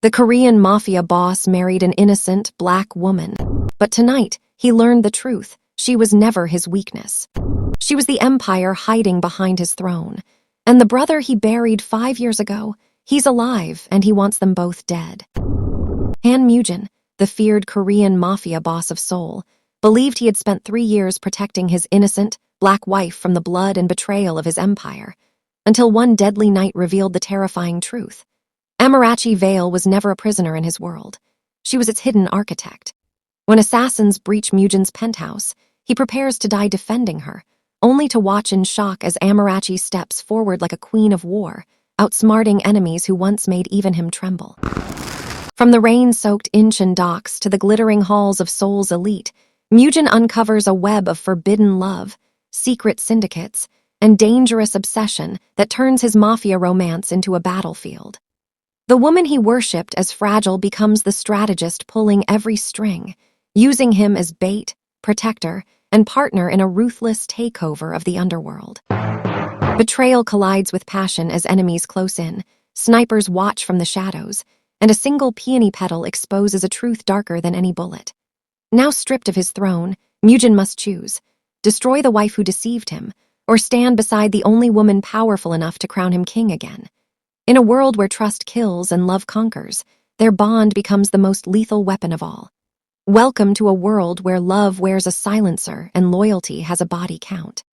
The Korean Mafia boss married an innocent black woman. But tonight, he learned the truth. She was never his weakness. She was the empire hiding behind his throne. And the brother he buried 5 years ago, he's alive and he wants them both dead. Han Mujin, the feared Korean Mafia boss of Seoul, believed he had spent 3 years protecting his innocent, black wife from the blood and betrayal of his empire, until one deadly night revealed the terrifying truth. Amarachi Vale was never a prisoner in his world. She was its hidden architect. When assassins breach Mujin's penthouse, he prepares to die defending her, only to watch in shock as Amarachi steps forward like a queen of war, outsmarting enemies who once made even him tremble. From the rain-soaked Incheon docks to the glittering halls of Seoul's elite, Mujin uncovers a web of forbidden love, secret syndicates, and dangerous obsession that turns his mafia romance into a battlefield. The woman he worshipped as fragile becomes the strategist pulling every string, using him as bait, protector, and partner in a ruthless takeover of the underworld. Betrayal collides with passion as enemies close in, snipers watch from the shadows, and a single peony petal exposes a truth darker than any bullet. Now stripped of his throne, Mujin must choose: destroy the wife who deceived him, or stand beside the only woman powerful enough to crown him king again. In a world where trust kills and love conquers, their bond becomes the most lethal weapon of all. Welcome to a world where love wears a silencer and loyalty has a body count.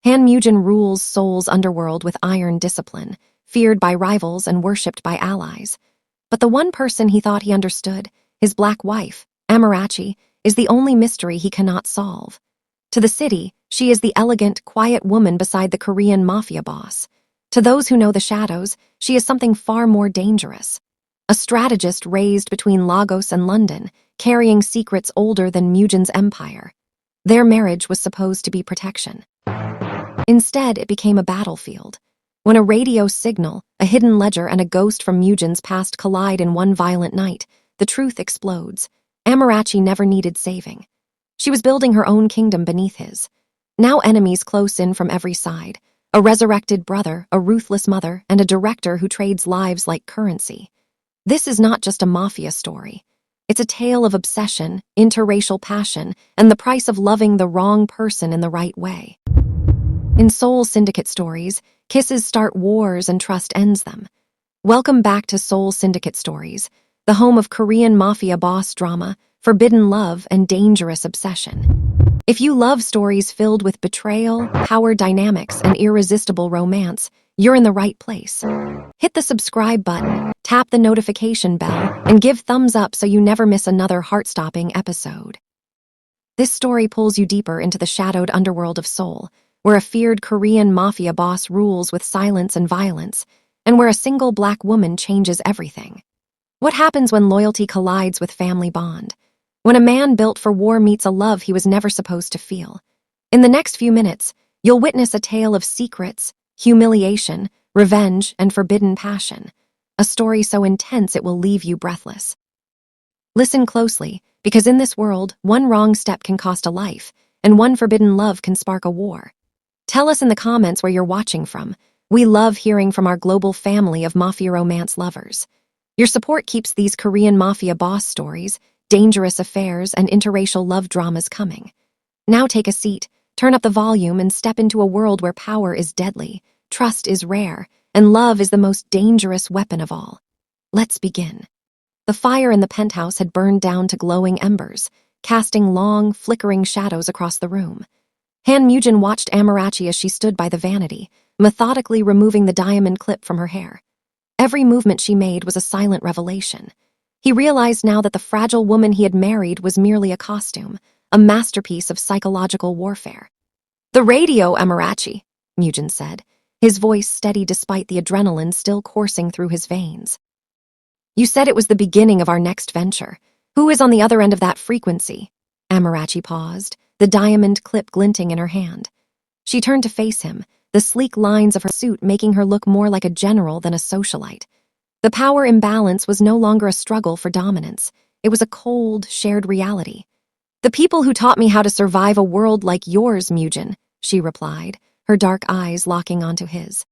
Han Mujin rules Seoul's underworld with iron discipline, feared by rivals and worshipped by allies. But the one person he thought he understood, his black wife, Amarachi, is the only mystery he cannot solve. To the city, she is the elegant, quiet woman beside the Korean Mafia boss. To those who know the shadows, she is something far more dangerous. A strategist raised between Lagos and London, carrying secrets older than Mujin's empire. Their marriage was supposed to be protection. Instead, it became a battlefield. When a radio signal, a hidden ledger, and a ghost from Mujin's past collide in one violent night, the truth explodes. Amarachi never needed saving. She was building her own kingdom beneath his. Now enemies close in from every side. A resurrected brother, a ruthless mother, and a director who trades lives like currency. This is not just a mafia story. It's a tale of obsession, interracial passion, and the price of loving the wrong person in the right way. In Seoul syndicate stories, kisses start wars and trust ends them. Welcome back to Seoul Syndicate Stories, the home of Korean Mafia boss drama, forbidden love, and dangerous obsession. If you love stories filled with betrayal, power dynamics, and irresistible romance, you're in the right place. Hit the subscribe button, tap the notification bell, and give thumbs up so you never miss another heart-stopping episode. This story pulls you deeper into the shadowed underworld of Seoul, where a feared Korean mafia boss rules with silence and violence, and where a single black woman changes everything. What happens when loyalty collides with family bond? When a man built for war meets a love he was never supposed to feel? In the next few minutes, you'll witness a tale of secrets, humiliation, revenge, and forbidden passion. A story so intense it will leave you breathless. Listen closely, because in this world, one wrong step can cost a life, and one forbidden love can spark a war. Tell us in the comments where you're watching from. We love hearing from our global family of mafia romance lovers. Your support keeps these Korean mafia boss stories, dangerous affairs, and interracial love dramas coming. Now take a seat, turn up the volume, and step into a world where power is deadly, trust is rare, and love is the most dangerous weapon of all. Let's begin. The fire in the penthouse had burned down to glowing embers, casting long, flickering shadows across the room. Han Mujin watched Amarachi as she stood by the vanity, methodically removing the diamond clip from her hair. Every movement she made was a silent revelation. He realized now that the fragile woman he had married was merely a costume, a masterpiece of psychological warfare. "The radio, Amarachi," Mujin said, his voice steady despite the adrenaline still coursing through his veins. "You said it was the beginning of our next venture. Who is on the other end of that frequency?" Amarachi paused, the diamond clip glinting in her hand. She turned to face him, the sleek lines of her suit making her look more like a general than a socialite. The power imbalance was no longer a struggle for dominance. It was a cold, shared reality. "The people who taught me how to survive a world like yours, Mujin," she replied, her dark eyes locking onto his.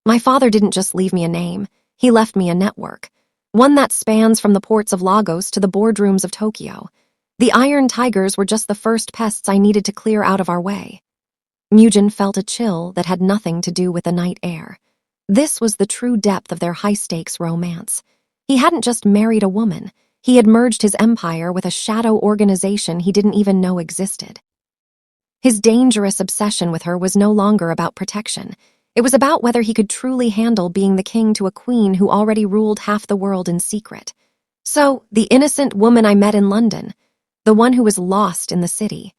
"My father didn't just leave me a name, he left me a network. one that spans from the ports of Lagos to the boardrooms of Tokyo. The iron tigers were just the first pests I needed to clear out of our way. Mujin felt a chill that had nothing to do with the night air. This was the true depth of their high-stakes romance. He hadn't just married a woman, he had merged his empire with a shadow organization he didn't even know existed. His dangerous obsession with her was no longer about protection. It was about whether he could truly handle being the king to a queen who already ruled half the world in secret. So, the innocent woman I met in London, the one who was lost in the city,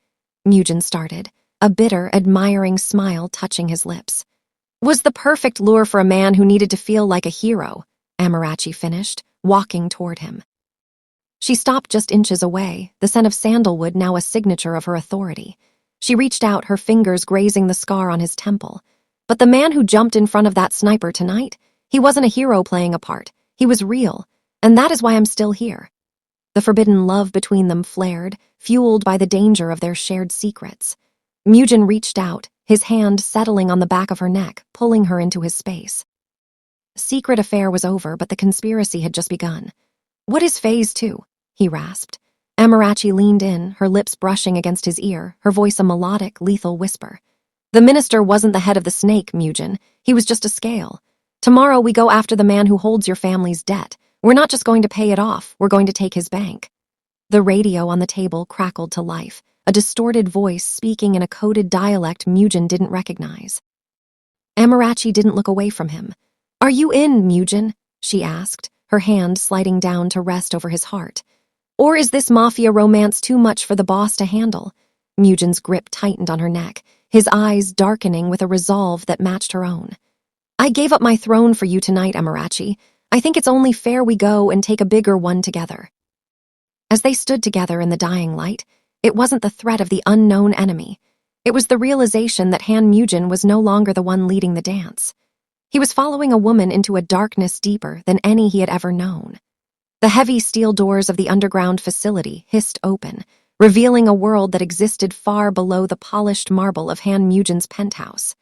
Mujin started, a bitter, admiring smile touching his lips. Was the perfect lure for a man who needed to feel like a hero, Amarachi finished, walking toward him. She stopped just inches away, the scent of sandalwood now a signature of her authority. She reached out, her fingers grazing the scar on his temple. But the man who jumped in front of that sniper tonight, he wasn't a hero playing a part. He was real, and that is why I'm still here. The forbidden love between them flared, fueled by the danger of their shared secrets. Mujin reached out, his hand settling on the back of her neck, pulling her into his space. Secret affair was over, but the conspiracy had just begun. What is phase 2? He rasped. Amarachi leaned in, her lips brushing against his ear, her voice a melodic, lethal whisper. The minister wasn't the head of the snake, Mujin. He was just a scale. Tomorrow we go after the man who holds your family's debt. We're not just going to pay it off, we're going to take his bank. The radio on the table crackled to life, a distorted voice speaking in a coded dialect Mujin didn't recognize. Amarachi didn't look away from him. Are you in, Mujin? She asked, her hand sliding down to rest over his heart. Or is this mafia romance too much for the boss to handle? Mujin's grip tightened on her neck, his eyes darkening with a resolve that matched her own. I gave up my throne for you tonight, Amarachi. I think it's only fair we go and take a bigger one together. As they stood together in the dying light, it wasn't the threat of the unknown enemy. It was the realization that Han Mujin was no longer the one leading the dance. He was following a woman into a darkness deeper than any he had ever known. The heavy steel doors of the underground facility hissed open, revealing a world that existed far below the polished marble of Han Mujin's penthouse.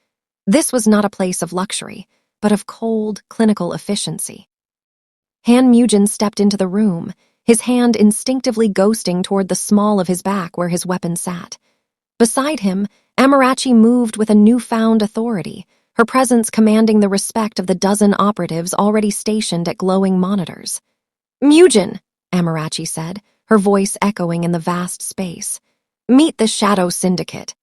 This was not a place of luxury, but of cold, clinical efficiency. Han Mujin stepped into the room, his hand instinctively ghosting toward the small of his back where his weapon sat. Beside him, Amarachi moved with a newfound authority, her presence commanding the respect of the dozen operatives already stationed at glowing monitors. Mujin, Amarachi said, her voice echoing in the vast space. Meet the Shadow Syndicate.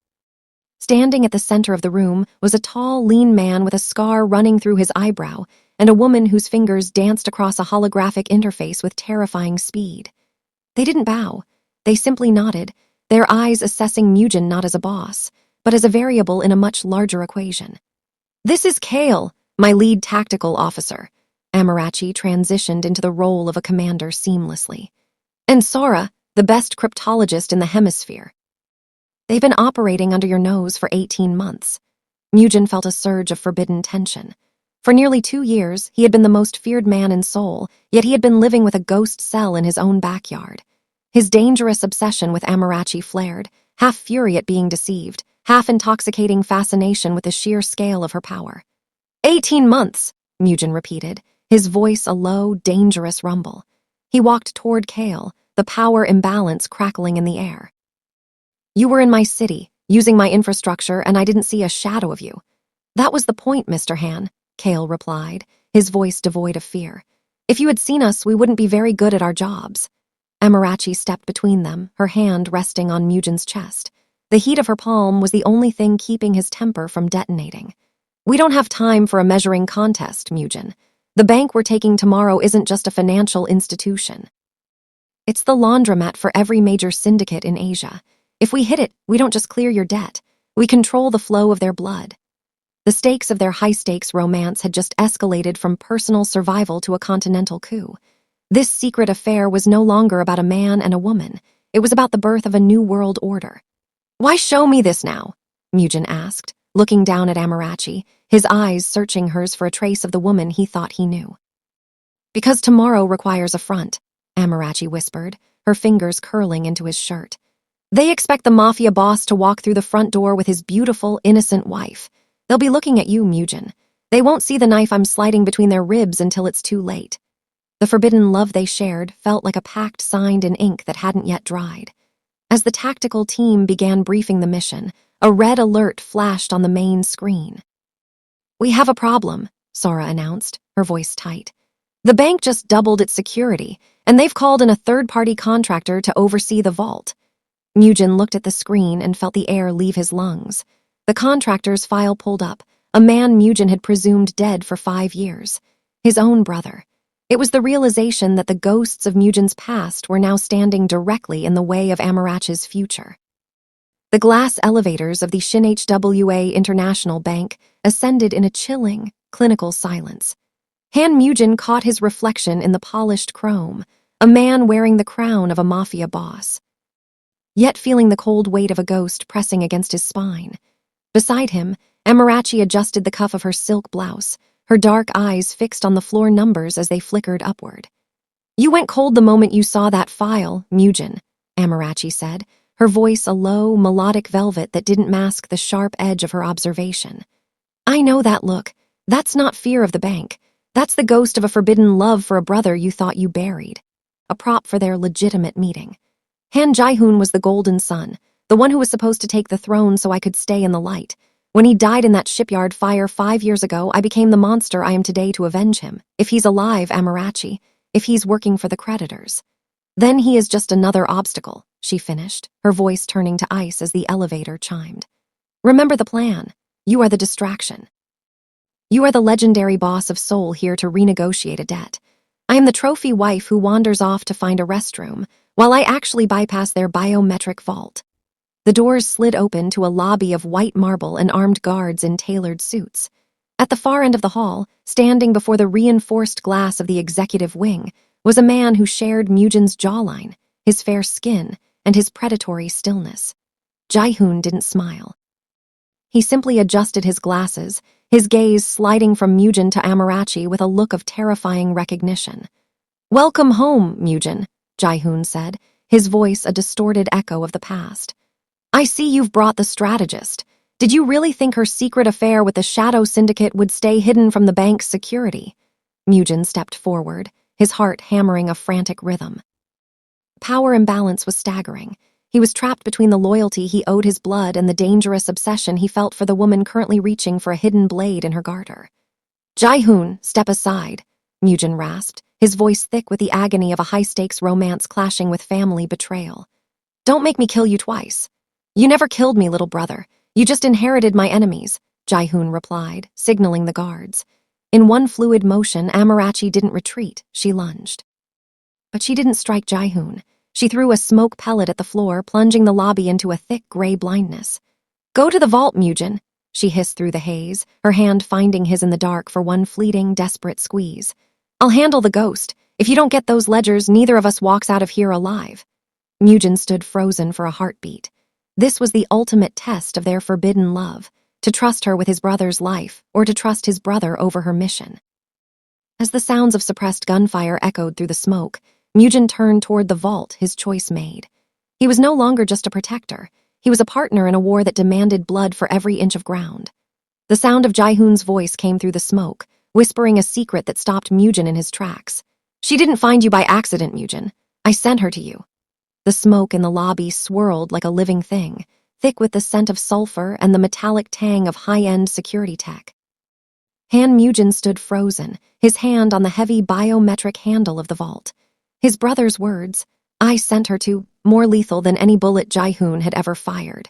Standing at the center of the room was a tall, lean man with a scar running through his eyebrow and a woman whose fingers danced across a holographic interface with terrifying speed. They didn't bow. They simply nodded, their eyes assessing Mujin not as a boss, but as a variable in a much larger equation. This is Kale, my lead tactical officer. Amarachi transitioned into the role of a commander seamlessly. And Sora, the best cryptologist in the hemisphere. They've been operating under your nose for 18 months. Mujin felt a surge of forbidden tension. For nearly 2 years, he had been the most feared man in Seoul, yet he had been living with a ghost cell in his own backyard. His dangerous obsession with Amarachi flared, half fury at being deceived, half intoxicating fascination with the sheer scale of her power. 18 months, Mujin repeated, his voice a low, dangerous rumble. He walked toward Kale, the power imbalance crackling in the air. You were in my city, using my infrastructure, and I didn't see a shadow of you. That was the point, Mr. Han, Kale replied, his voice devoid of fear. If you had seen us, we wouldn't be very good at our jobs. Amarachi stepped between them, her hand resting on Mujin's chest. The heat of her palm was the only thing keeping his temper from detonating. We don't have time for a measuring contest, Mujin. The bank we're taking tomorrow isn't just a financial institution. It's the laundromat for every major syndicate in Asia. If we hit it, we don't just clear your debt. We control the flow of their blood. The stakes of their high-stakes romance had just escalated from personal survival to a continental coup. This secret affair was no longer about a man and a woman. It was about the birth of a new world order. Why show me this now? Mujin asked, looking down at Amarachi, his eyes searching hers for a trace of the woman he thought he knew. Because tomorrow requires a front, Amarachi whispered, her fingers curling into his shirt. They expect the mafia boss to walk through the front door with his beautiful, innocent wife. They'll be looking at you, Mujin. They won't see the knife I'm sliding between their ribs until it's too late. The forbidden love they shared felt like a pact signed in ink that hadn't yet dried. As the tactical team began briefing the mission, a red alert flashed on the main screen. "We have a problem," Sora announced, her voice tight. "The bank just doubled its security, and they've called in a third-party contractor to oversee the vault." Mujin looked at the screen and felt the air leave his lungs. The contractor's file pulled up, a man Mujin had presumed dead for 5 years. His own brother. It was the realization that the ghosts of Mujin's past were now standing directly in the way of Amarachi's future. The glass elevators of the ShinHWA International Bank ascended in a chilling, clinical silence. Han Mujin caught his reflection in the polished chrome, a man wearing the crown of a mafia boss, yet feeling the cold weight of a ghost pressing against his spine. Beside him, Amarachi adjusted the cuff of her silk blouse, her dark eyes fixed on the floor numbers as they flickered upward. "You went cold the moment you saw that file, Mujin," Amarachi said, her voice a low, melodic velvet that didn't mask the sharp edge of her observation. "I know that look. That's not fear of the bank. That's the ghost of a forbidden love for a brother you thought you buried. A prop for their legitimate meeting. Han Jae-hoon was the golden son, the one who was supposed to take the throne so I could stay in the light. When he died in that shipyard fire 5 years ago, I became the monster I am today to avenge him. If he's alive, Amarachi, if he's working for the creditors. Then he is just another obstacle," she finished, her voice turning to ice as the elevator chimed. "Remember the plan. You are the distraction. You are the legendary boss of Seoul here to renegotiate a debt. I am the trophy wife who wanders off to find a restroom, while I actually bypass their biometric vault." The doors slid open to a lobby of white marble and armed guards in tailored suits. At the far end of the hall, standing before the reinforced glass of the executive wing, was a man who shared Mujin's jawline, his fair skin, and his predatory stillness. Jae-hoon didn't smile. He simply adjusted his glasses, his gaze sliding from Mujin to Amarachi with a look of terrifying recognition. "Welcome home, Mujin," Jae-hoon said, his voice a distorted echo of the past. "I see you've brought the strategist. Did you really think her secret affair with the shadow syndicate would stay hidden from the bank's security?" Mujin stepped forward, his heart hammering a frantic rhythm. Power imbalance was staggering. He was trapped between the loyalty he owed his blood and the dangerous obsession he felt for the woman currently reaching for a hidden blade in her garter. "Jae-hoon, step aside," Mujin rasped, his voice thick with the agony of a high-stakes romance clashing with family betrayal. "Don't make me kill you twice." "You never killed me, little brother. You just inherited my enemies," Jae-hoon replied, signaling the guards. In one fluid motion, Amarachi didn't retreat, she lunged. But she didn't strike Jae-hoon. She threw a smoke pellet at the floor, plunging the lobby into a thick gray blindness. "Go to the vault, Mujin," she hissed through the haze, her hand finding his in the dark for one fleeting, desperate squeeze. "I'll handle the ghost. If you don't get those ledgers, neither of us walks out of here alive." Mujin stood frozen for a heartbeat. This was the ultimate test of their forbidden love, to trust her with his brother's life or to trust his brother over her mission. As the sounds of suppressed gunfire echoed through the smoke, Mujin turned toward the vault, his choice made. He was no longer just a protector. He was a partner in a war that demanded blood for every inch of ground. The sound of Jae-hoon's voice came through the smoke, whispering a secret that stopped Mujin in his tracks. "She didn't find you by accident, Mujin. I sent her to you." The smoke in the lobby swirled like a living thing, thick with the scent of sulfur and the metallic tang of high-end security tech. Han Mujin stood frozen, his hand on the heavy biometric handle of the vault. His brother's words, "I sent her to," more lethal than any bullet Jae-hoon had ever fired.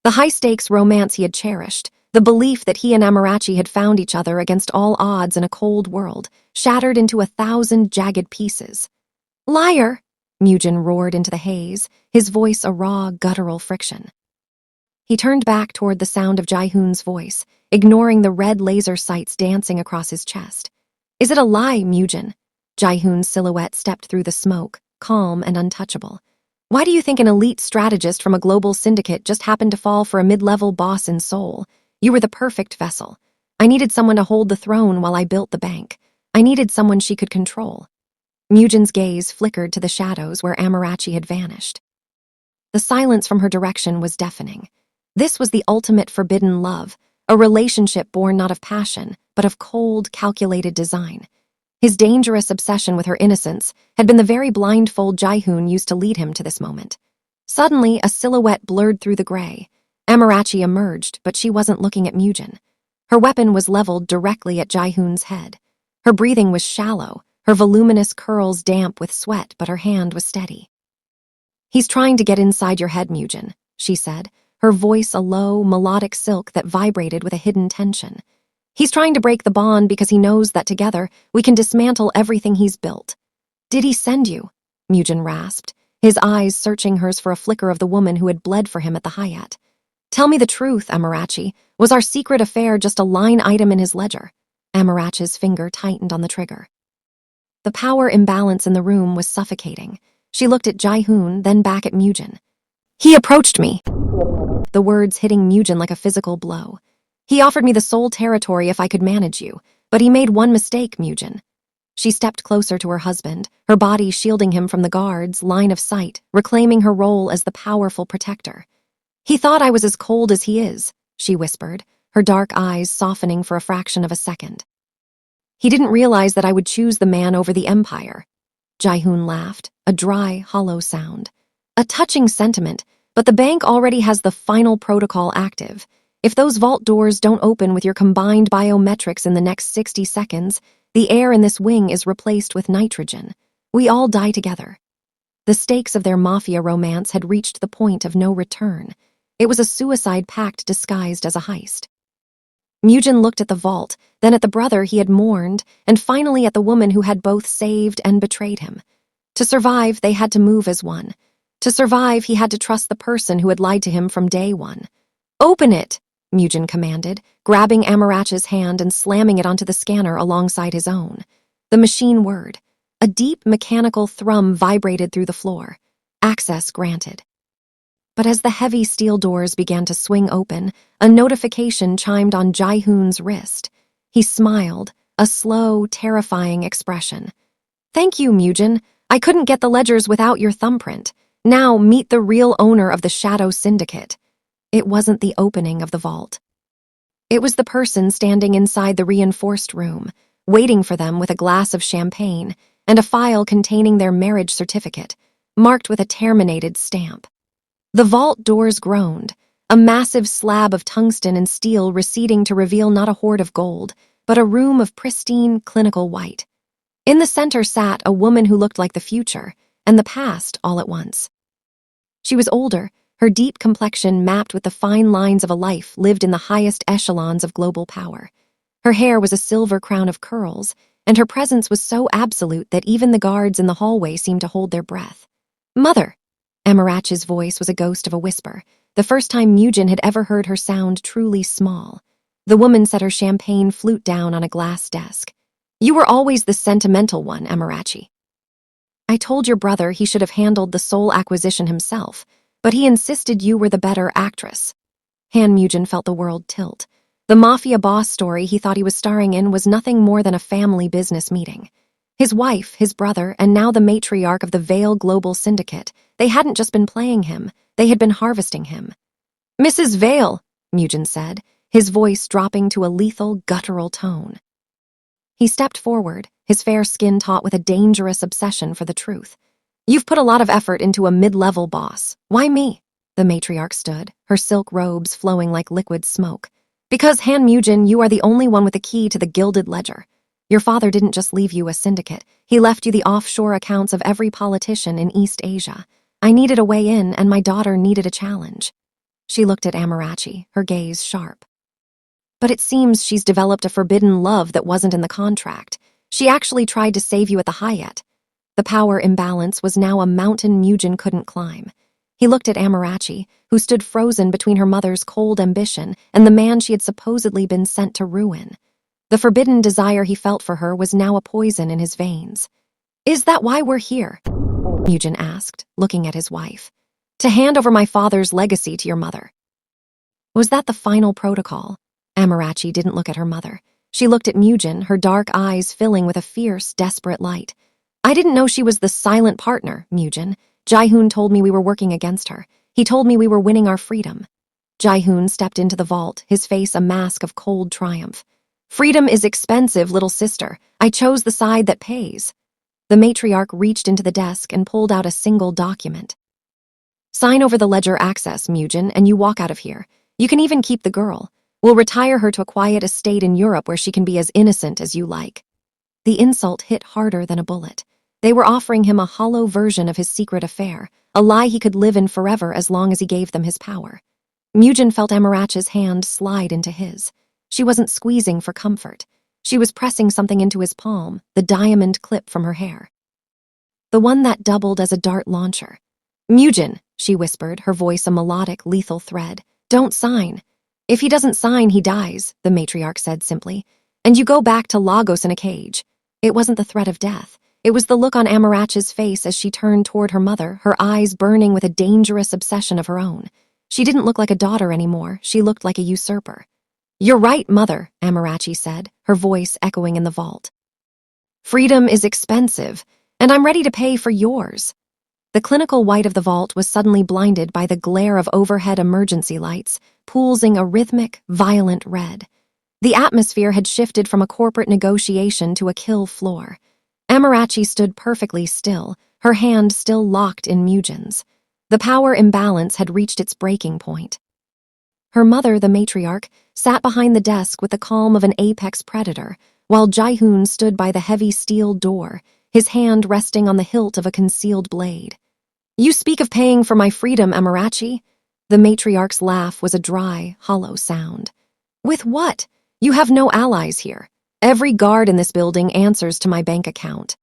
The high-stakes romance he had cherished, the belief that he and Amarachi had found each other against all odds in a cold world, shattered into 1,000 jagged pieces. "Liar!" Mujin roared into the haze, his voice a raw, guttural friction. He turned back toward the sound of Jae-hoon's voice, ignoring the red laser sights dancing across his chest. "Is it a lie, Mujin?" Jae-hoon's silhouette stepped through the smoke, calm and untouchable. "Why do you think an elite strategist from a global syndicate just happened to fall for a mid-level boss in Seoul? You were the perfect vessel. I needed someone to hold the throne while I built the bank. I needed someone she could control." Mujin's gaze flickered to the shadows where Amarachi had vanished. The silence from her direction was deafening. This was the ultimate forbidden love, a relationship born not of passion, but of cold, calculated design. His dangerous obsession with her innocence had been the very blindfold Jae-hoon used to lead him to this moment. Suddenly, a silhouette blurred through the gray. Amarachi emerged, but she wasn't looking at Mujin. Her weapon was leveled directly at Jae-hoon's head. Her breathing was shallow, her voluminous curls damp with sweat, but her hand was steady. "He's trying to get inside your head, Mujin," she said, her voice a low, melodic silk that vibrated with a hidden tension. "He's trying to break the bond because he knows that together we can dismantle everything he's built." "Did he send you?" Mujin rasped, his eyes searching hers for a flicker of the woman who had bled for him at the Hyatt. "Tell me the truth, Amarachi. Was our secret affair just a line item in his ledger?" Amarachi's finger tightened on the trigger. The power imbalance in the room was suffocating. She looked at Jae-hoon, then back at Mujin. "He approached me," the words hitting Mujin like a physical blow. "He offered me the Seoul territory if I could manage you, but he made one mistake, Mujin." She stepped closer to her husband, her body shielding him from the guards' line of sight, reclaiming her role as the powerful protector. "He thought I was as cold as he is," she whispered, her dark eyes softening for a fraction of a second. "He didn't realize that I would choose the man over the empire." Jae-hoon laughed, a dry, hollow sound. "A touching sentiment, but the bank already has the final protocol active. If those vault doors don't open with your combined biometrics in the next 60 seconds, the air in this wing is replaced with nitrogen. We all die together." The stakes of their mafia romance had reached the point of no return. It was a suicide pact disguised as a heist. Mujin looked at the vault, then at the brother he had mourned, and finally at the woman who had both saved and betrayed him. To survive, they had to move as one. To survive, he had to trust the person who had lied to him from day one. "Open it," Mujin commanded, grabbing Amarachi's hand and slamming it onto the scanner alongside his own. The machine whirred. A deep mechanical thrum vibrated through the floor. Access granted. But as the heavy steel doors began to swing open, a notification chimed on Jae-hoon's wrist. He smiled, a slow, terrifying expression. "Thank you, Mujin. I couldn't get the ledgers without your thumbprint. Now meet the real owner of the Shadow Syndicate." It wasn't the opening of the vault. It was the person standing inside the reinforced room, waiting for them with a glass of champagne and a file containing their marriage certificate, marked with a terminated stamp. The vault doors groaned, a massive slab of tungsten and steel receding to reveal not a hoard of gold, but a room of pristine, clinical white. In the center sat a woman who looked like the future and the past all at once. She was older, her deep complexion mapped with the fine lines of a life lived in the highest echelons of global power. Her hair was a silver crown of curls, and her presence was so absolute that even the guards in the hallway seemed to hold their breath. "Mother!" Amarachi's voice was a ghost of a whisper, the first time Mujin had ever heard her sound truly small. The woman set her champagne flute down on a glass desk. "You were always the sentimental one, Amarachi. I told your brother he should have handled the Seoul acquisition himself, but he insisted you were the better actress." Han Mujin felt the world tilt. The Mafia Boss story he thought he was starring in was nothing more than a family business meeting. His wife, his brother, and now the matriarch of the Veil Global Syndicate, they hadn't just been playing him, they had been harvesting him. "Mrs. Veil," Mujin said, his voice dropping to a lethal, guttural tone. He stepped forward, his fair skin taut with a dangerous obsession for the truth. "You've put a lot of effort into a mid-level boss. Why me?" The matriarch stood, her silk robes flowing like liquid smoke. "Because, Han Mujin, you are the only one with the key to the gilded ledger. Your father didn't just leave you a syndicate, he left you the offshore accounts of every politician in East Asia. I needed a way in, and my daughter needed a challenge." She looked at Amarachi, her gaze sharp. "But it seems she's developed a forbidden love that wasn't in the contract. She actually tried to save you at the Hyatt." The power imbalance was now a mountain Mujin couldn't climb. He looked at Amarachi, who stood frozen between her mother's cold ambition and the man she had supposedly been sent to ruin. The forbidden desire he felt for her was now a poison in his veins. "Is that why we're here?" Mujin asked, looking at his wife. "To hand over my father's legacy to your mother." Was that the final protocol? Amarachi didn't look at her mother. She looked at Mujin, her dark eyes filling with a fierce, desperate light. "I didn't know she was the silent partner, Mujin. Jae-hoon told me we were working against her. He told me we were winning our freedom." Jae-hoon stepped into the vault, his face a mask of cold triumph. Freedom is expensive, little sister. I chose the side that pays. The matriarch reached into the desk and pulled out a single document. Sign over the ledger access, Mujin, and you walk out of here. You can even keep the girl. We'll retire her to a quiet estate in Europe where she can be as innocent as you like. The insult hit harder than a bullet. They were offering him a hollow version of his secret affair, a lie he could live in forever as long as he gave them his power. Mujin felt Amarachi's hand slide into his. She wasn't squeezing for comfort. She was pressing something into his palm, the diamond clip from her hair. The one that doubled as a dart launcher. Mujin, she whispered, her voice a melodic, lethal thread. Don't sign. If he doesn't sign, he dies, the matriarch said simply. And you go back to Lagos in a cage. It wasn't the threat of death. It was the look on Amarachi's face as she turned toward her mother, her eyes burning with a dangerous obsession of her own. She didn't look like a daughter anymore. She looked like a usurper. You're right, mother, Amarachi said, her voice echoing in the vault. Freedom is expensive, and I'm ready to pay for yours. The clinical white of the vault was suddenly blinded by the glare of overhead emergency lights, pulsing a rhythmic, violent red. The atmosphere had shifted from a corporate negotiation to a kill floor. Amarachi stood perfectly still, her hand still locked in Mujin's. The power imbalance had reached its breaking point. Her mother, the matriarch, sat behind the desk with the calm of an apex predator, while Jaehoon stood by the heavy steel door, his hand resting on the hilt of a concealed blade. You speak of paying for my freedom, Amarachi? The matriarch's laugh was a dry, hollow sound. With what? You have no allies here. Every guard in this building answers to my bank account.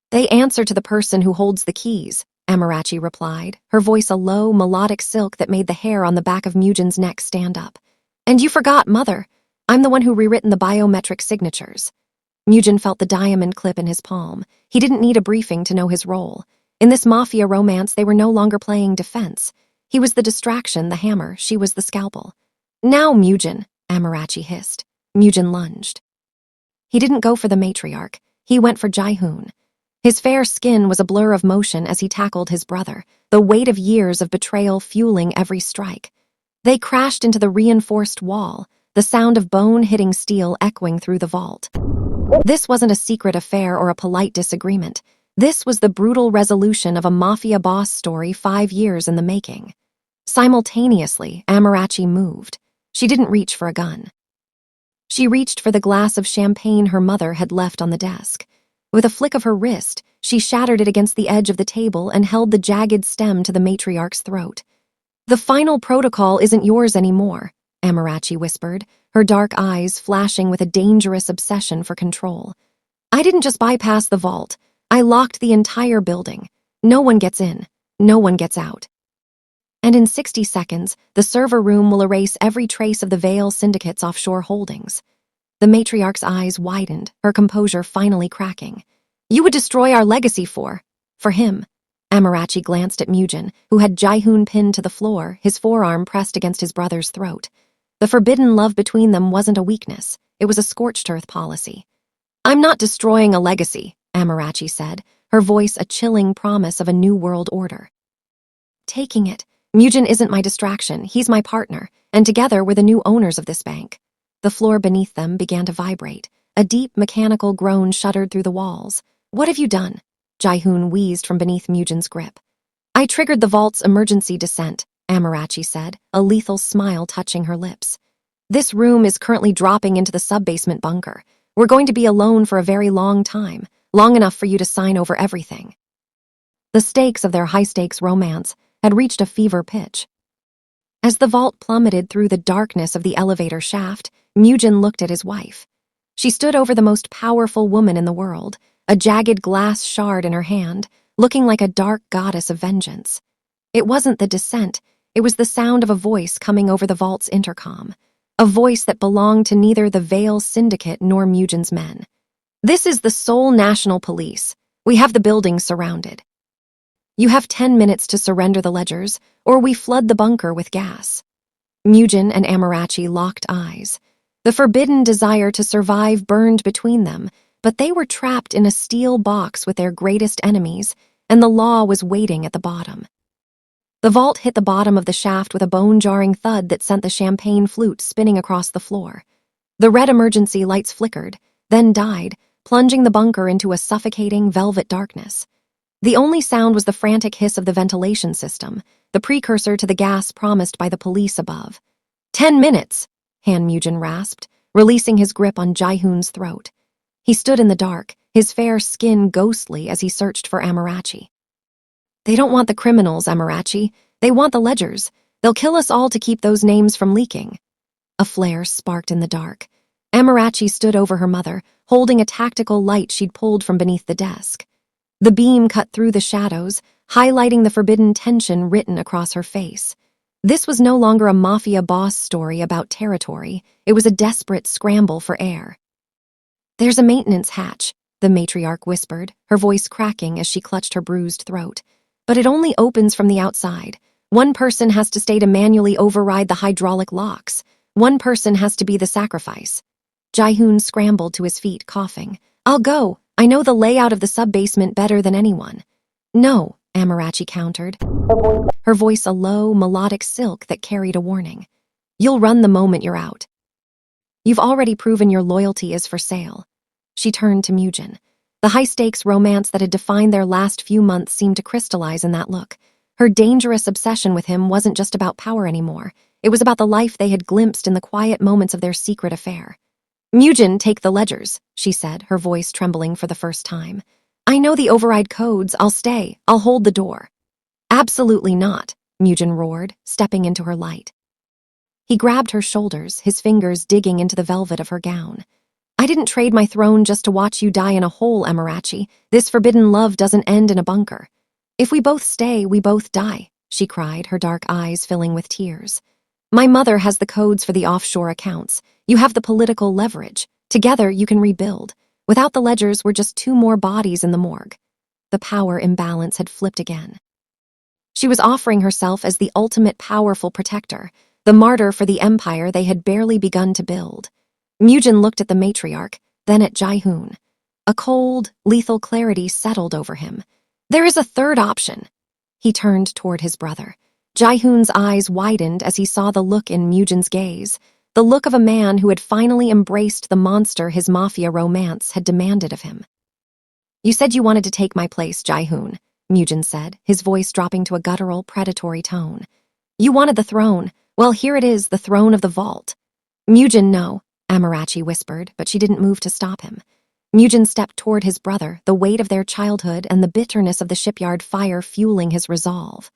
They answer to the person who holds the keys, Amarachi replied, her voice a low, melodic silk that made the hair on the back of Mujin's neck stand up. And you forgot, mother. I'm the one who rewritten the biometric signatures. Mujin felt the diamond clip in his palm. He didn't need a briefing to know his role. In this mafia romance, they were no longer playing defense. He was the distraction, the hammer. She was the scalpel. Now, Mujin, Amarachi hissed. Mujin lunged. He didn't go for the matriarch. He went for Jaehoon. His fair skin was a blur of motion as he tackled his brother, the weight of years of betrayal fueling every strike. They crashed into the reinforced wall, the sound of bone hitting steel echoing through the vault. This wasn't a secret affair or a polite disagreement. This was the brutal resolution of a mafia boss story 5 years in the making. Simultaneously, Amarachi moved. She didn't reach for a gun. She reached for the glass of champagne her mother had left on the desk. With a flick of her wrist, she shattered it against the edge of the table and held the jagged stem to the matriarch's throat. The final protocol isn't yours anymore, Amarachi whispered, her dark eyes flashing with a dangerous obsession for control. I didn't just bypass the vault. I locked the entire building. No one gets in. No one gets out. And in 60 seconds, the server room will erase every trace of the Veil Syndicate's offshore holdings. The matriarch's eyes widened, her composure finally cracking. You would destroy our legacy for him. Amarachi glanced at Mujin, who had Jaehoon pinned to the floor, his forearm pressed against his brother's throat. The forbidden love between them wasn't a weakness. It was a scorched earth policy. I'm not destroying a legacy, Amarachi said, her voice a chilling promise of a new world order. Taking it. Mujin isn't my distraction, he's my partner, and together we're the new owners of this bank. The floor beneath them began to vibrate. A deep, mechanical groan shuddered through the walls. What have you done? Jaehoon wheezed from beneath Mujin's grip. I triggered the vault's emergency descent, Amarachi said, a lethal smile touching her lips. This room is currently dropping into the sub-basement bunker. We're going to be alone for a very long time, long enough for you to sign over everything. The stakes of their high-stakes romance had reached a fever pitch. As the vault plummeted through the darkness of the elevator shaft, Mujin looked at his wife. She stood over the most powerful woman in the world, a jagged glass shard in her hand, looking like a dark goddess of vengeance. It wasn't the descent, it was the sound of a voice coming over the vault's intercom, a voice that belonged to neither the Veil Syndicate nor Mujin's men. This is the Seoul National Police. We have the building surrounded. You have 10 minutes to surrender the ledgers, or we flood the bunker with gas. Mujin and Amarachi locked eyes. The forbidden desire to survive burned between them, but they were trapped in a steel box with their greatest enemies, and the law was waiting at the bottom. The vault hit the bottom of the shaft with a bone-jarring thud that sent the champagne flute spinning across the floor. The red emergency lights flickered, then died, plunging the bunker into a suffocating velvet darkness. The only sound was the frantic hiss of the ventilation system, the precursor to the gas promised by the police above. 10 minutes, Han Mujin rasped, releasing his grip on Jae-hoon's throat. He stood in the dark, his fair skin ghostly as he searched for Amarachi. They don't want the criminals, Amarachi. They want the ledgers. They'll kill us all to keep those names from leaking. A flare sparked in the dark. Amarachi stood over her mother, holding a tactical light she'd pulled from beneath the desk. The beam cut through the shadows, highlighting the forbidden tension written across her face. This was no longer a mafia boss story about territory. It was a desperate scramble for air. There's a maintenance hatch, the matriarch whispered, her voice cracking as she clutched her bruised throat. But it only opens from the outside. One person has to stay to manually override the hydraulic locks. One person has to be the sacrifice. Jae-hoon scrambled to his feet, coughing. I'll go. I know the layout of the sub-basement better than anyone. No, Amarachi countered, her voice a low, melodic silk that carried a warning. You'll run the moment you're out. You've already proven your loyalty is for sale. She turned to Mujin. The high-stakes romance that had defined their last few months seemed to crystallize in that look. Her dangerous obsession with him wasn't just about power anymore. It was about the life they had glimpsed in the quiet moments of their secret affair. Mujin, take the ledgers, she said, her voice trembling for the first time. I know the override codes. I'll stay. I'll hold the door. Absolutely not, Mujin roared, stepping into her light. He grabbed her shoulders, his fingers digging into the velvet of her gown. I didn't trade my throne just to watch you die in a hole, Amarachi. This forbidden love doesn't end in a bunker. If we both stay, we both die, she cried, her dark eyes filling with tears. My mother has the codes for the offshore accounts. You have the political leverage. Together, you can rebuild. Without the ledgers, we're just 2 more bodies in the morgue. The power imbalance had flipped again. She was offering herself as the ultimate powerful protector, the martyr for the empire they had barely begun to build. Mujin looked at the matriarch, then at Jae-hoon. A cold, lethal clarity settled over him. There is a third option. He turned toward his brother. Jae-hoon's eyes widened as he saw the look in Mujin's gaze, the look of a man who had finally embraced the monster his mafia romance had demanded of him. You said you wanted to take my place, Jae-hoon, Mujin said, his voice dropping to a guttural, predatory tone. You wanted the throne. Well, here it is, the throne of the vault. Mujin, no, Amarachi whispered, but she didn't move to stop him. Mujin stepped toward his brother, the weight of their childhood and the bitterness of the shipyard fire fueling his resolve.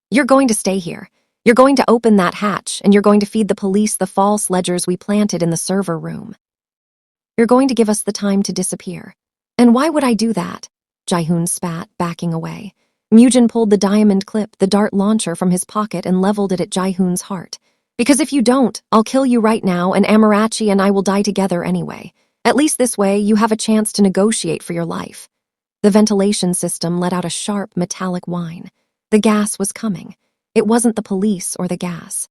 You're going to stay here. You're going to open that hatch, and you're going to feed the police the false ledgers we planted in the server room. You're going to give us the time to disappear. And why would I do that? Jae-hoon spat, backing away. Mujin pulled the diamond clip, the dart launcher, from his pocket and leveled it at Jae-hoon's heart. Because if you don't, I'll kill you right now, and Amarachi and I will die together anyway. At least this way, you have a chance to negotiate for your life. The ventilation system let out a sharp, metallic whine. The gas was coming. It wasn't the police or the gas.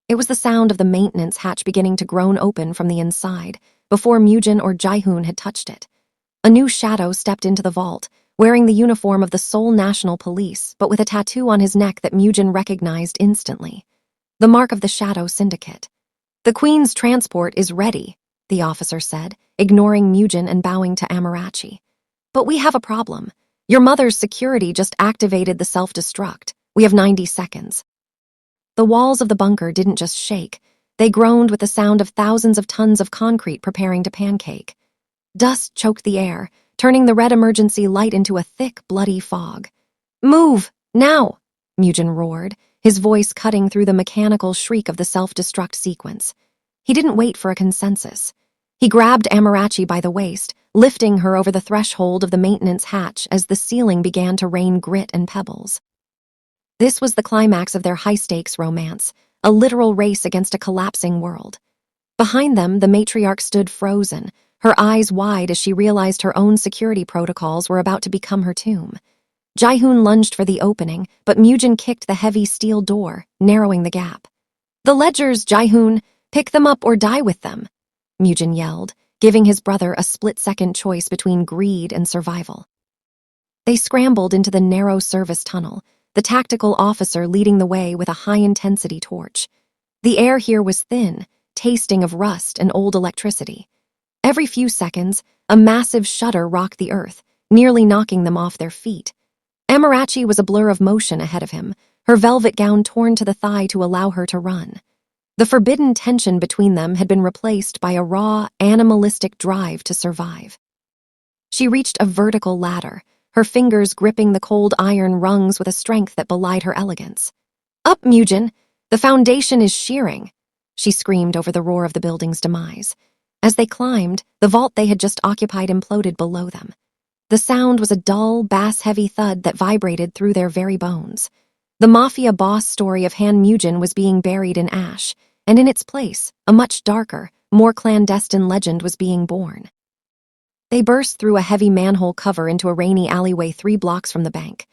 It was the sound of the maintenance hatch beginning to groan open from the inside, before Mujin or Jae-hoon had touched it. A new shadow stepped into the vault, wearing the uniform of the Seoul National Police, but with a tattoo on his neck that Mujin recognized instantly. The mark of the Shadow Syndicate. The Queen's transport is ready, the officer said, ignoring Mujin and bowing to Amarachi. But we have a problem. Your mother's security just activated the self-destruct. We have 90 seconds. The walls of the bunker didn't just shake. They groaned with the sound of thousands of tons of concrete preparing to pancake. Dust choked the air, turning the red emergency light into a thick, bloody fog. Move! Now! Mujin roared, his voice cutting through the mechanical shriek of the self-destruct sequence. He didn't wait for a consensus. He grabbed Amarachi by the waist, lifting her over the threshold of the maintenance hatch as the ceiling began to rain grit and pebbles. This was the climax of their high-stakes romance, a literal race against a collapsing world. Behind them, the matriarch stood frozen, her eyes wide as she realized her own security protocols were about to become her tomb. Jae-hoon lunged for the opening, but Mujin kicked the heavy steel door, narrowing the gap. The ledgers, Jae-hoon! Pick them up or die with them! Mujin yelled, giving his brother a split-second choice between greed and survival. They scrambled into the narrow service tunnel, the tactical officer leading the way with a high-intensity torch. The air here was thin, tasting of rust and old electricity. Every few seconds, a massive shudder rocked the earth, nearly knocking them off their feet. Amarachi was a blur of motion ahead of him, her velvet gown torn to the thigh to allow her to run. The forbidden tension between them had been replaced by a raw, animalistic drive to survive. She reached a vertical ladder, her fingers gripping the cold iron rungs with a strength that belied her elegance. "Up, Mujin! The foundation is shearing!" she screamed over the roar of the building's demise. As they climbed, the vault they had just occupied imploded below them. The sound was a dull, bass-heavy thud that vibrated through their very bones. The Mafia Boss story of Han Mujin was being buried in ash, and in its place, a much darker, more clandestine legend was being born. They burst through a heavy manhole cover into a rainy alleyway 3 blocks from the bank.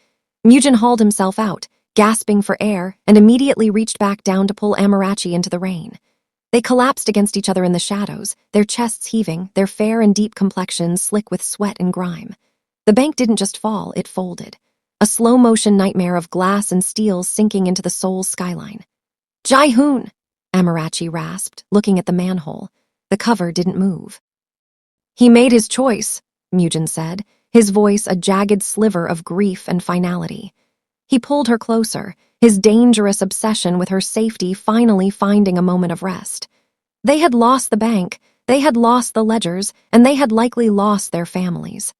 Mujin hauled himself out, gasping for air, and immediately reached back down to pull Amarachi into the rain. They collapsed against each other in the shadows, their chests heaving, their fair and deep complexions slick with sweat and grime. The bank didn't just fall, it folded. A slow-motion nightmare of glass and steel sinking into the Seoul skyline. "Jae-hoon!" Amarachi rasped, looking at the manhole. The cover didn't move. "He made his choice," Mujin said, his voice a jagged sliver of grief and finality. He pulled her closer, his dangerous obsession with her safety finally finding a moment of rest. They had lost the bank, they had lost the ledgers, and they had likely lost their families.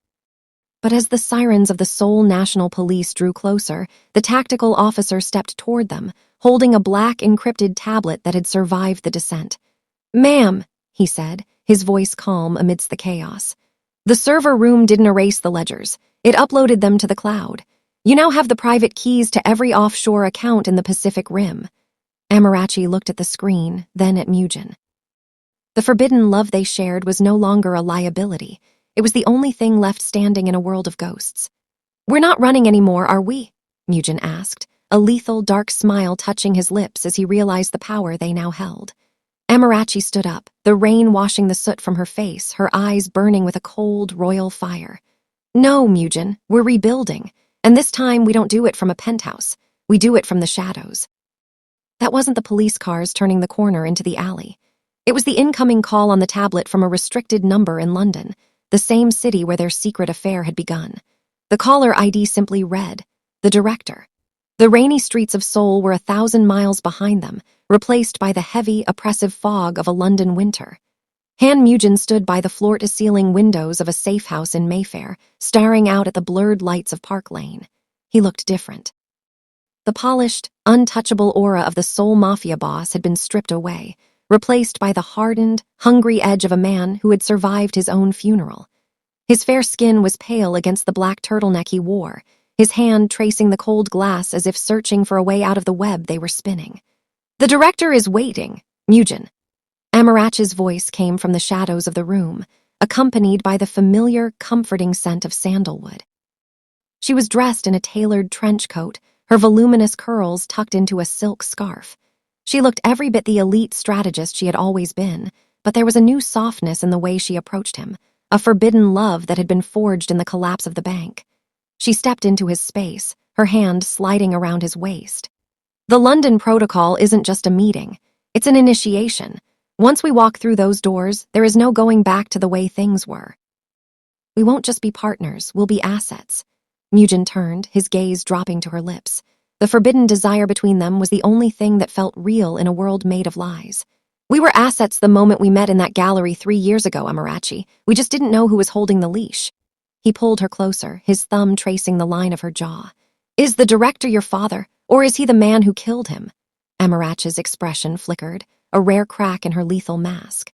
But as the sirens of the Seoul National Police drew closer, the tactical officer stepped toward them, holding a black encrypted tablet that had survived the descent. "Ma'am," he said, his voice calm amidst the chaos. "The server room didn't erase the ledgers. It uploaded them to the cloud. You now have the private keys to every offshore account in the Pacific Rim." Amarachi looked at the screen, then at Mujin. The forbidden love they shared was no longer a liability. It was the only thing left standing in a world of ghosts. "We're not running anymore, are we?" Mujin asked, a lethal, dark smile touching his lips as he realized the power they now held. Amarachi stood up, the rain washing the soot from her face, her eyes burning with a cold, royal fire. "No, Mujin, we're rebuilding. And this time we don't do it from a penthouse. We do it from the shadows." That wasn't the police cars turning the corner into the alley. It was the incoming call on the tablet from a restricted number in London, the same city where their secret affair had begun. The caller ID simply read, "The Director." The rainy streets of Seoul were 1,000 miles behind them, replaced by the heavy, oppressive fog of a London winter. Han Mujin stood by the floor-to-ceiling windows of a safe house in Mayfair, staring out at the blurred lights of Park Lane. He looked different. The polished, untouchable aura of the Seoul Mafia Boss had been stripped away, replaced by the hardened, hungry edge of a man who had survived his own funeral. His fair skin was pale against the black turtleneck he wore, his hand tracing the cold glass as if searching for a way out of the web they were spinning. "The Director is waiting, Mujin." Amarachi's voice came from the shadows of the room, accompanied by the familiar, comforting scent of sandalwood. She was dressed in a tailored trench coat, her voluminous curls tucked into a silk scarf. She looked every bit the elite strategist she had always been, but there was a new softness in the way she approached him, a forbidden love that had been forged in the collapse of the bank. She stepped into his space, her hand sliding around his waist. "The London Protocol isn't just a meeting, it's an initiation. Once we walk through those doors, there is no going back to the way things were. We won't just be partners, we'll be assets." Mujin turned, his gaze dropping to her lips. The forbidden desire between them was the only thing that felt real in a world made of lies. "We were assets the moment we met in that gallery 3 years ago, Amarachi. We just didn't know who was holding the leash." He pulled her closer, his thumb tracing the line of her jaw. "Is the Director your father, or is he the man who killed him?" Amarachi's expression flickered, a rare crack in her lethal mask.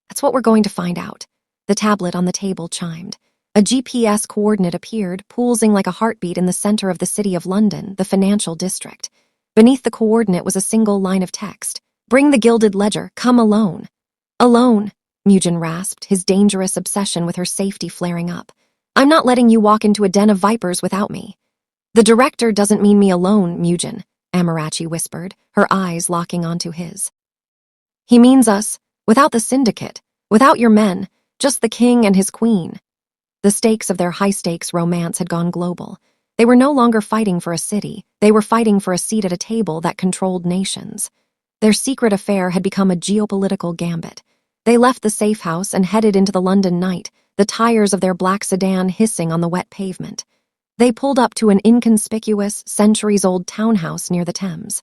"That's what we're going to find out." The tablet on the table chimed. A GPS coordinate appeared, pulsing like a heartbeat in the center of the city of London, the financial district. Beneath the coordinate was a single line of text. "Bring the gilded ledger, come alone." "Alone," Mujin rasped, his dangerous obsession with her safety flaring up. "I'm not letting you walk into a den of vipers without me." "The Director doesn't mean me alone, Mujin," Amarachi whispered, her eyes locking onto his. "He means us, without the syndicate, without your men, just the king and his queen." The stakes of their high-stakes romance had gone global. They were no longer fighting for a city, they were fighting for a seat at a table that controlled nations. Their secret affair had become a geopolitical gambit. They left the safe house and headed into the London night, the tires of their black sedan hissing on the wet pavement. They pulled up to an inconspicuous, centuries-old townhouse near the Thames.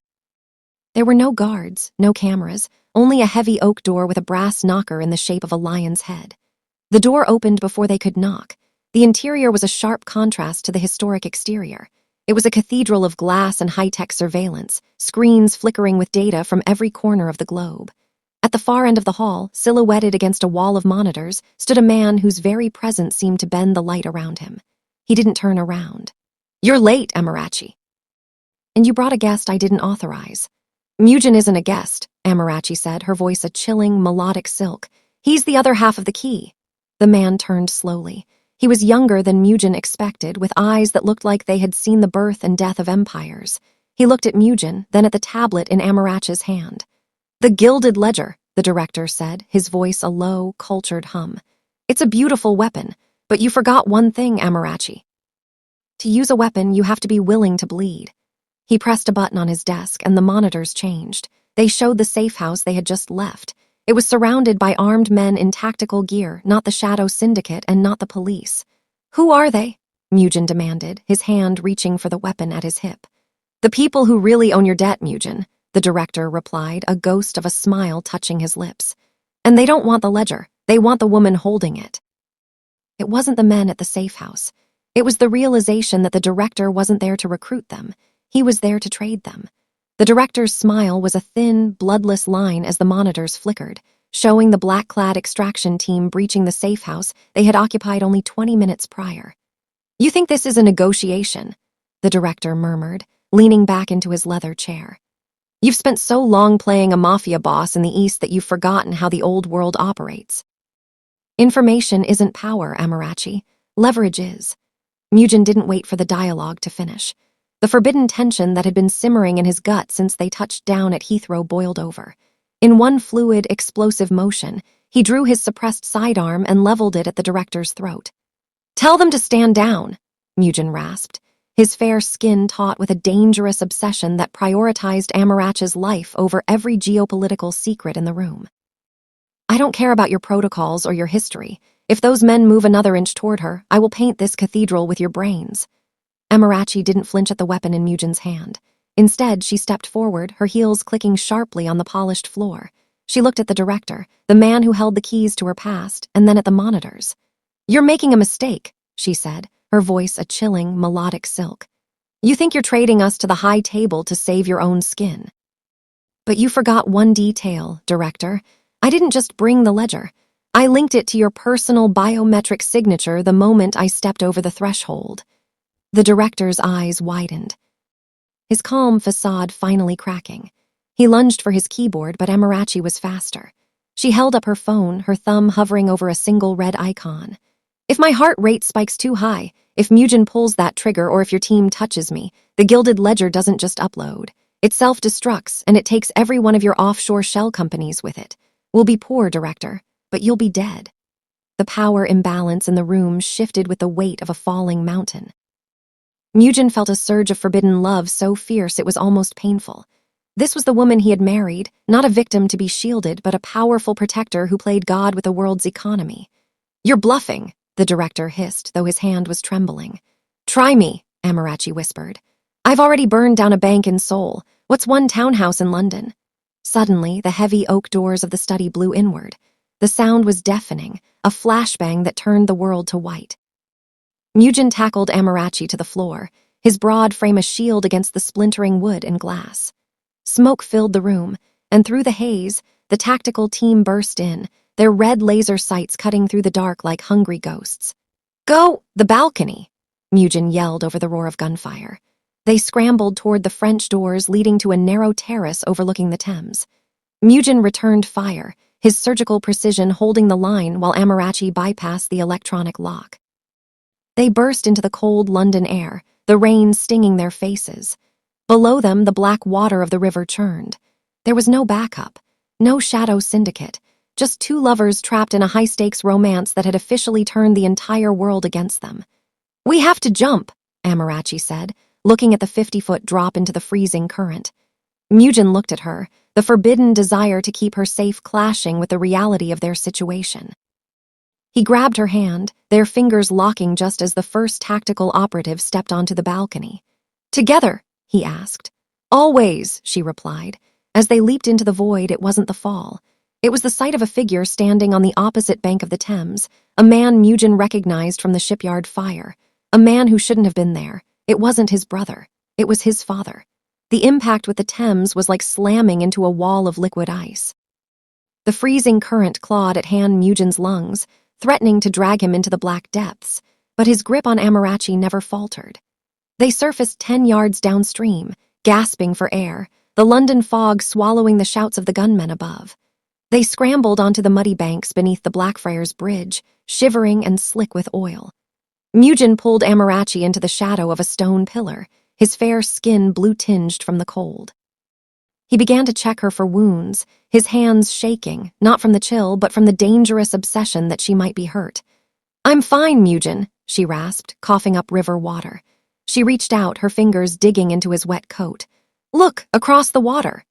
There were no guards, no cameras, only a heavy oak door with a brass knocker in the shape of a lion's head. The door opened before they could knock. The interior was a sharp contrast to the historic exterior. It was a cathedral of glass and high-tech surveillance, screens flickering with data from every corner of the globe. At the far end of the hall, silhouetted against a wall of monitors, stood a man whose very presence seemed to bend the light around him. He didn't turn around. "You're late, Amarachi." "And you brought a guest I didn't authorize." "Mujin isn't a guest," Amarachi said, her voice a chilling, melodic silk. "He's the other half of the key." The man turned slowly. He was younger than Mujin expected, with eyes that looked like they had seen the birth and death of empires. He looked at Mujin, then at the tablet in Amarachi's hand. "The Gilded Ledger," the director said, his voice a low, cultured hum. "It's a beautiful weapon, but you forgot one thing, Amarachi. To use a weapon, you have to be willing to bleed." He pressed a button on his desk, and the monitors changed. They showed the safe house they had just left. It was surrounded by armed men in tactical gear, not the shadow syndicate and not the police. "Who are they?" Mujin demanded, his hand reaching for the weapon at his hip. "The people who really own your debt, Mujin," the director replied, a ghost of a smile touching his lips. "And they don't want the ledger. They want the woman holding it." It wasn't the men at the safe house. It was the realization that the director wasn't there to recruit them. He was there to trade them. The director's smile was a thin, bloodless line as the monitors flickered, showing the black-clad extraction team breaching the safe house they had occupied only 20 minutes prior. "You think this is a negotiation?" the director murmured, leaning back into his leather chair. "You've spent so long playing a mafia boss in the East that you've forgotten how the old world operates." "Information isn't power, Amarachi. Leverage is." Mujin didn't wait for the dialogue to finish. The forbidden tension that had been simmering in his gut since they touched down at Heathrow boiled over. In one fluid, explosive motion, he drew his suppressed sidearm and leveled it at the director's throat. "Tell them to stand down," Mujin rasped, his fair skin taut with a dangerous obsession that prioritized Amarachi's life over every geopolitical secret in the room. "I don't care about your protocols or your history. If those men move another inch toward her, I will paint this cathedral with your brains." Amarachi didn't flinch at the weapon in Mujin's hand. Instead, she stepped forward, her heels clicking sharply on the polished floor. She looked at the director, the man who held the keys to her past, and then at the monitors. "You're making a mistake," she said, her voice a chilling, melodic silk. "You think you're trading us to the high table to save your own skin. But you forgot one detail, director. I didn't just bring the ledger. I linked it to your personal biometric signature the moment I stepped over the threshold." The director's eyes widened, his calm facade finally cracking. He lunged for his keyboard, but Amarachi was faster. She held up her phone, her thumb hovering over a single red icon. "If my heart rate spikes too high, if Mujin pulls that trigger, or if your team touches me, the Gilded Ledger doesn't just upload. It self-destructs, and it takes every one of your offshore shell companies with it. We'll be poor, director, but you'll be dead." The power imbalance in the room shifted with the weight of a falling mountain. Mujin felt a surge of forbidden love so fierce it was almost painful. This was the woman he had married, not a victim to be shielded, but a powerful protector who played God with the world's economy. "You're bluffing," the director hissed, though his hand was trembling. "Try me," Amarachi whispered. "I've already burned down a bank in Seoul. What's one townhouse in London?" Suddenly, the heavy oak doors of the study blew inward. The sound was deafening, a flashbang that turned the world to white. Mujin tackled Amarachi to the floor, his broad frame a shield against the splintering wood and glass. Smoke filled the room, and through the haze, the tactical team burst in, their red laser sights cutting through the dark like hungry ghosts. "Go! The balcony!" Mujin yelled over the roar of gunfire. They scrambled toward the French doors leading to a narrow terrace overlooking the Thames. Mujin returned fire, his surgical precision holding the line while Amarachi bypassed the electronic lock. They burst into the cold London air, the rain stinging their faces. Below them, the black water of the river churned. There was no backup, no shadow syndicate, just two lovers trapped in a high-stakes romance that had officially turned the entire world against them. "We have to jump," Amarachi said, looking at the 50-foot drop into the freezing current. Mujin looked at her, the forbidden desire to keep her safe clashing with the reality of their situation. He grabbed her hand, their fingers locking just as the first tactical operative stepped onto the balcony. "Together?" he asked. "Always," she replied. As they leaped into the void, it wasn't the fall. It was the sight of a figure standing on the opposite bank of the Thames, a man Mujin recognized from the shipyard fire, a man who shouldn't have been there. It wasn't his brother. It was his father. The impact with the Thames was like slamming into a wall of liquid ice. The freezing current clawed at Han Mujin's lungs, threatening to drag him into the black depths, but his grip on Amarachi never faltered. They surfaced 10 yards downstream, gasping for air, the London fog swallowing the shouts of the gunmen above. They scrambled onto the muddy banks beneath the Blackfriars Bridge, shivering and slick with oil. Mujin pulled Amarachi into the shadow of a stone pillar, his fair skin blue-tinged from the cold. He began to check her for wounds, his hands shaking, not from the chill, but from the dangerous obsession that she might be hurt. "I'm fine, Mujin," she rasped, coughing up river water. She reached out, her fingers digging into his wet coat. "Look, across the water."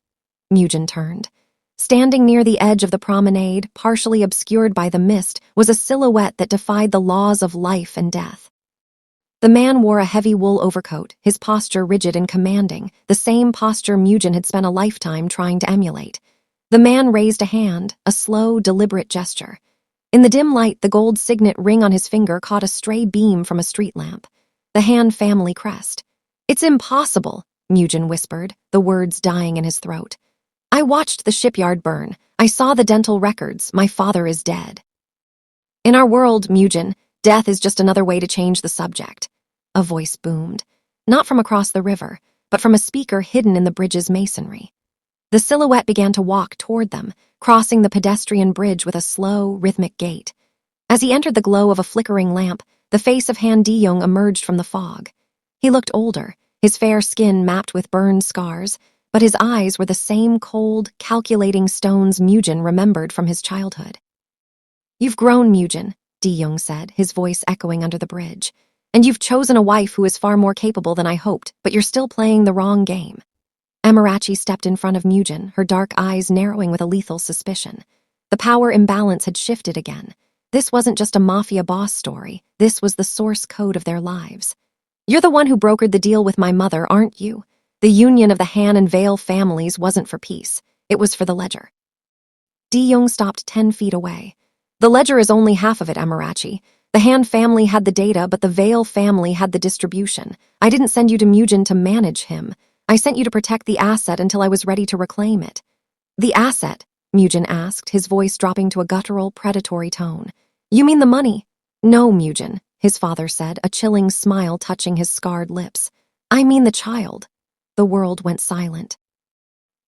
Mujin turned. Standing near the edge of the promenade, partially obscured by the mist, was a silhouette that defied the laws of life and death. The man wore a heavy wool overcoat, his posture rigid and commanding, the same posture Mujin had spent a lifetime trying to emulate. The man raised a hand, a slow, deliberate gesture. In the dim light, the gold signet ring on his finger caught a stray beam from a street lamp. The Han family crest. "It's impossible," Mujin whispered, the words dying in his throat. "I watched the shipyard burn. I saw the dental records. My father is dead." "In our world, Mujin, death is just another way to change the subject," a voice boomed, not from across the river, but from a speaker hidden in the bridge's masonry. The silhouette began to walk toward them, crossing the pedestrian bridge with a slow, rhythmic gait. As he entered the glow of a flickering lamp, the face of Han Di-young emerged from the fog. He looked older, his fair skin mapped with burn scars, but his eyes were the same cold, calculating stones Mujin remembered from his childhood. "You've grown, Mujin," Di-young said, his voice echoing under the bridge. "And you've chosen a wife who is far more capable than I hoped, but you're still playing the wrong game." Amarachi stepped in front of Mujin, her dark eyes narrowing with a lethal suspicion. The power imbalance had shifted again. This wasn't just a mafia boss story. This was the source code of their lives. "You're the one who brokered the deal with my mother, aren't you? The union of the Han and Vale families wasn't for peace. It was for the ledger." Di-young stopped 10 feet away. "The ledger is only half of it, Amarachi. The Han family had the data, but the Vale family had the distribution. I didn't send you to Mujin to manage him. I sent you to protect the asset until I was ready to reclaim it." "The asset?" Mujin asked, his voice dropping to a guttural, predatory tone. "You mean the money?" "No, Mujin," his father said, a chilling smile touching his scarred lips. "I mean the child." The world went silent.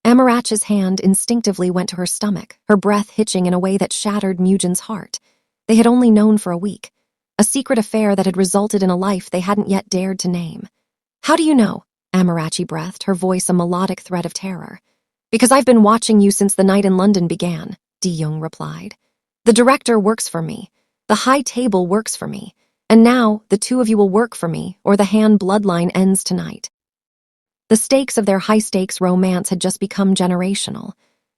Amarachi's hand instinctively went to her stomach, her breath hitching in a way that shattered Mujin's heart. They had only known for a week. A secret affair that had resulted in a life they hadn't yet dared to name. "How do you know?" Amarachi breathed, her voice a melodic thread of terror. "Because I've been watching you since the night in London began," Di-young replied. "The director works for me. The high table works for me. And now, the two of you will work for me, or the Han bloodline ends tonight." The stakes of their high-stakes romance had just become generational.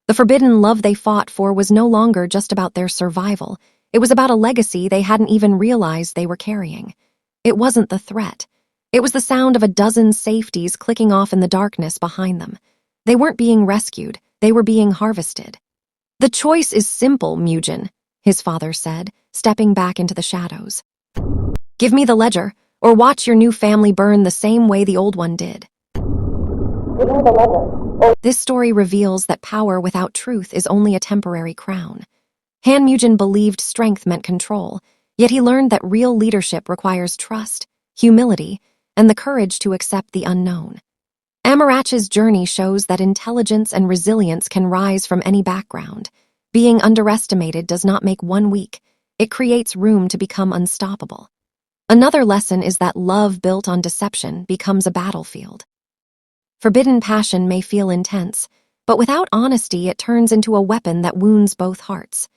The forbidden love they fought for was no longer just about their survival. It was about a legacy they hadn't even realized they were carrying. It wasn't the threat. It was the sound of a dozen safeties clicking off in the darkness behind them. They weren't being rescued. They were being harvested. "The choice is simple, Mujin," his father said, stepping back into the shadows. "Give me the ledger, or watch your new family burn the same way the old one did." This story reveals that power without truth is only a temporary crown. Han Mujin believed strength meant control, yet he learned that real leadership requires trust, humility, and the courage to accept the unknown. Amarachi's journey shows that intelligence and resilience can rise from any background. Being underestimated does not make one weak. It creates room to become unstoppable. Another lesson is that love built on deception becomes a battlefield. Forbidden passion may feel intense, but without honesty it turns into a weapon that wounds both hearts.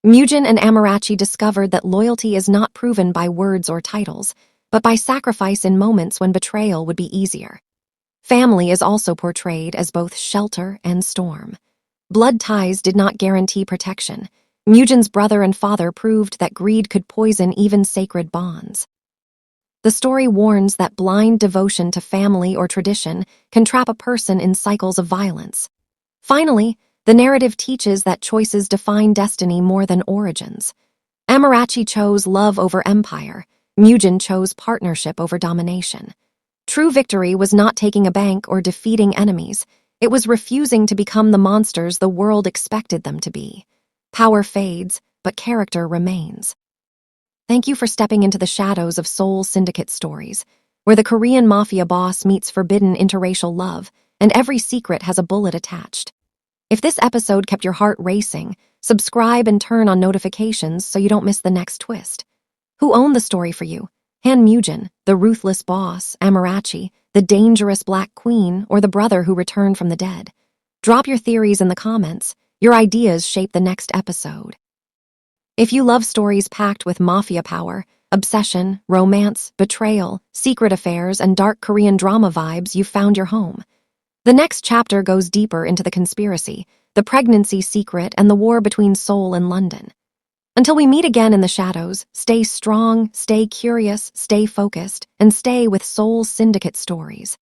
Mujin and Amarachi discovered that loyalty is not proven by words or titles, but by sacrifice in moments when betrayal would be easier. Family is also portrayed as both shelter and storm. Blood ties did not guarantee protection. Mujin's brother and father proved that greed could poison even sacred bonds. The story warns that blind devotion to family or tradition can trap a person in cycles of violence. Finally, the narrative teaches that choices define destiny more than origins. Amarachi chose love over empire. Mujin chose partnership over domination. True victory was not taking a bank or defeating enemies. It was refusing to become the monsters the world expected them to be. Power fades, but character remains. Thank you for stepping into the shadows of Seoul syndicate stories, where the Korean Mafia Boss meets forbidden interracial love, and every secret has a bullet attached. If this episode kept your heart racing, subscribe and turn on notifications so you don't miss the next twist. Who owned the story for you? Han Mujin, the ruthless boss, Amarachi, the dangerous Black Queen, or the brother who returned from the dead? Drop your theories in the comments. Your ideas shape the next episode. If you love stories packed with mafia power, obsession, romance, betrayal, secret affairs, and dark Korean drama vibes, you've found your home. The next chapter goes deeper into the conspiracy, the pregnancy secret, and the war between Seoul and London. Until we meet again in the shadows, stay strong, stay curious, stay focused, and stay with Seoul Syndicate stories.